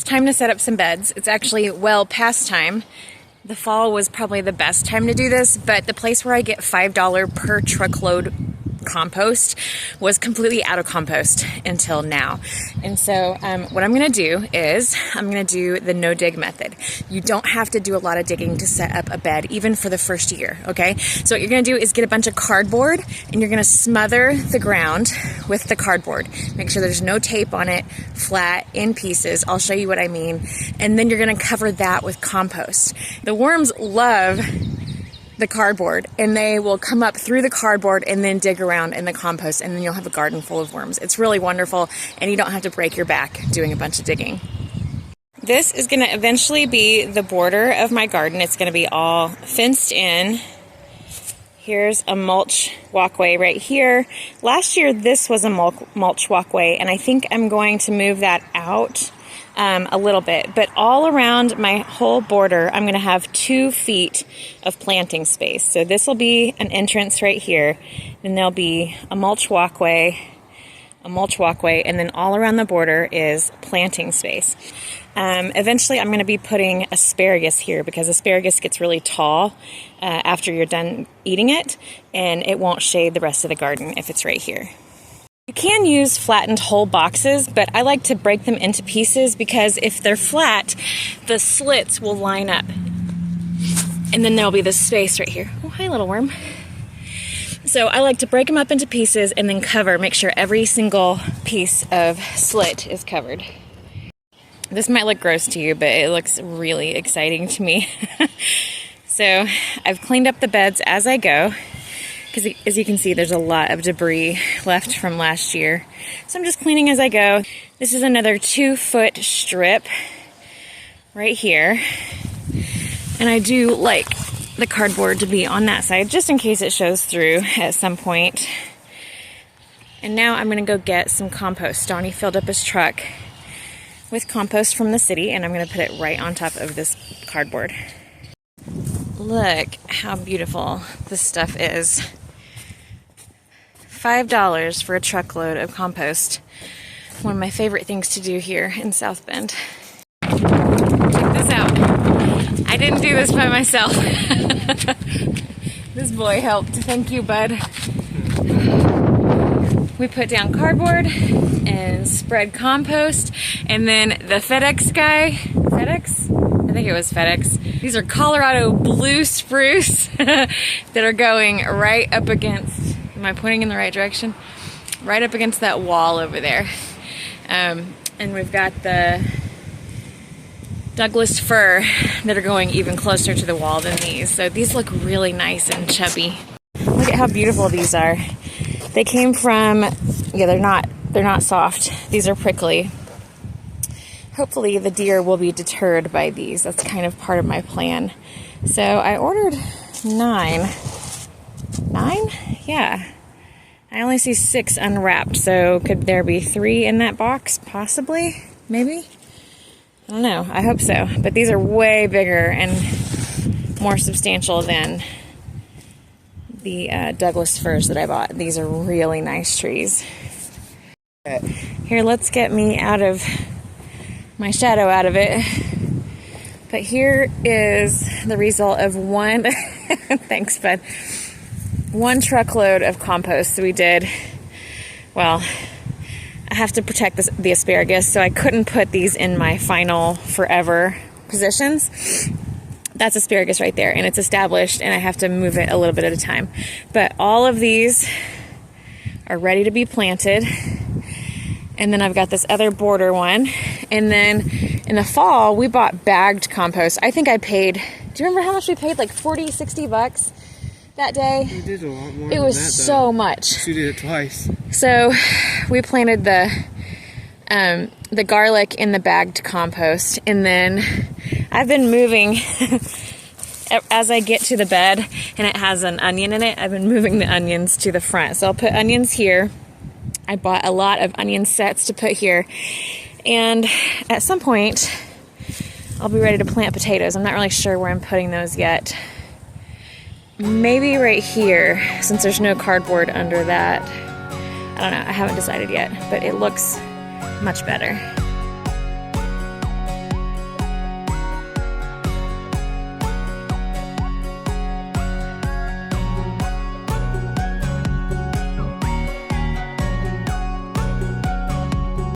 time to set up some beds. It's actually well past time. The fall was probably the best time to do this, but the place where I get $5 per truckload compost was completely out of compost until now. And so what I'm gonna do is I'm gonna do the no dig method. You don't have to do a lot of digging to set up a bed, even for the first year, okay? So what you're gonna do is get a bunch of cardboard and you're gonna smother the ground with the cardboard. Make sure there's no tape on it, flat, in pieces. I'll show you what I mean. And then you're gonna cover that with compost. The worms love the cardboard, and they will come up through the cardboard and then dig around in the compost, and then you'll have a garden full of worms. It's really wonderful, and you don't have to break your back doing a bunch of digging. This is going to eventually be the border of my garden. It's going to be all fenced in. Here's a mulch walkway right here. Last year this was a mulch walkway, and I think I'm going to move that out a little bit, but all around my whole border, I'm going to have 2 feet of planting space. So this will be an entrance right here, and there'll be a mulch walkway, and then all around the border is planting space. Eventually, I'm going to be putting asparagus here because asparagus gets really tall after you're done eating it, and it won't shade the rest of the garden if it's right here. You can use flattened whole boxes, but I like to break them into pieces because if they're flat, the slits will line up. And then there'll be this space right here. Oh, hi, little worm. So I like to break them up into pieces and then make sure every single piece of slit is covered. This might look gross to you, but it looks really exciting to me. So I've cleaned up the beds as I go, because as you can see, there's a lot of debris left from last year. So I'm just cleaning as I go. This is another 2-foot strip right here. And I do like the cardboard to be on that side, just in case it shows through at some point. And now I'm gonna go get some compost. Donnie filled up his truck with compost from the city, and I'm gonna put it right on top of this cardboard. Look how beautiful this stuff is. $5 for a truckload of compost. One of my favorite things to do here in South Bend. Check this out. I didn't do this by myself. This boy helped. Thank you, bud. We put down cardboard and spread compost, and then the FedEx guy, I think it was FedEx. These are Colorado blue spruce that are going right up against, am I pointing in the right direction? Right up against that wall over there. And we've got the Douglas fir that are going even closer to the wall than these. So these look really nice and chubby. Look at how beautiful these are. They came from, yeah, they're not soft. These are prickly. Hopefully the deer will be deterred by these. That's kind of part of my plan. So I ordered 9. 9? Yeah. I only see 6 unwrapped, so could there be 3 in that box? Possibly? Maybe? I don't know. I hope so. But these are way bigger and more substantial than the Douglas firs that I bought. These are really nice trees. Here, let's get me out of my shadow out of it. But here is the result of one, thanks bud, 1 truckload of compost. So we did, well, I have to protect the asparagus, so I couldn't put these in my final forever positions. That's asparagus right there, and it's established, and I have to move it a little bit at a time. But all of these are ready to be planted. And then I've got this other border one. And then in the fall, we bought bagged compost. I think I paid, do you remember how much we paid? Like 40, 60 bucks that day? You did a lot more. It was than that, so much. You did it twice. So we planted the garlic in the bagged compost. And then I've been moving as I get to the bed, and it has an onion in it. I've been moving the onions to the front. So I'll put onions here. I bought a lot of onion sets to put here. And at some point, I'll be ready to plant potatoes. I'm not really sure where I'm putting those yet. Maybe right here, since there's no cardboard under that. I don't know, I haven't decided yet, but it looks much better.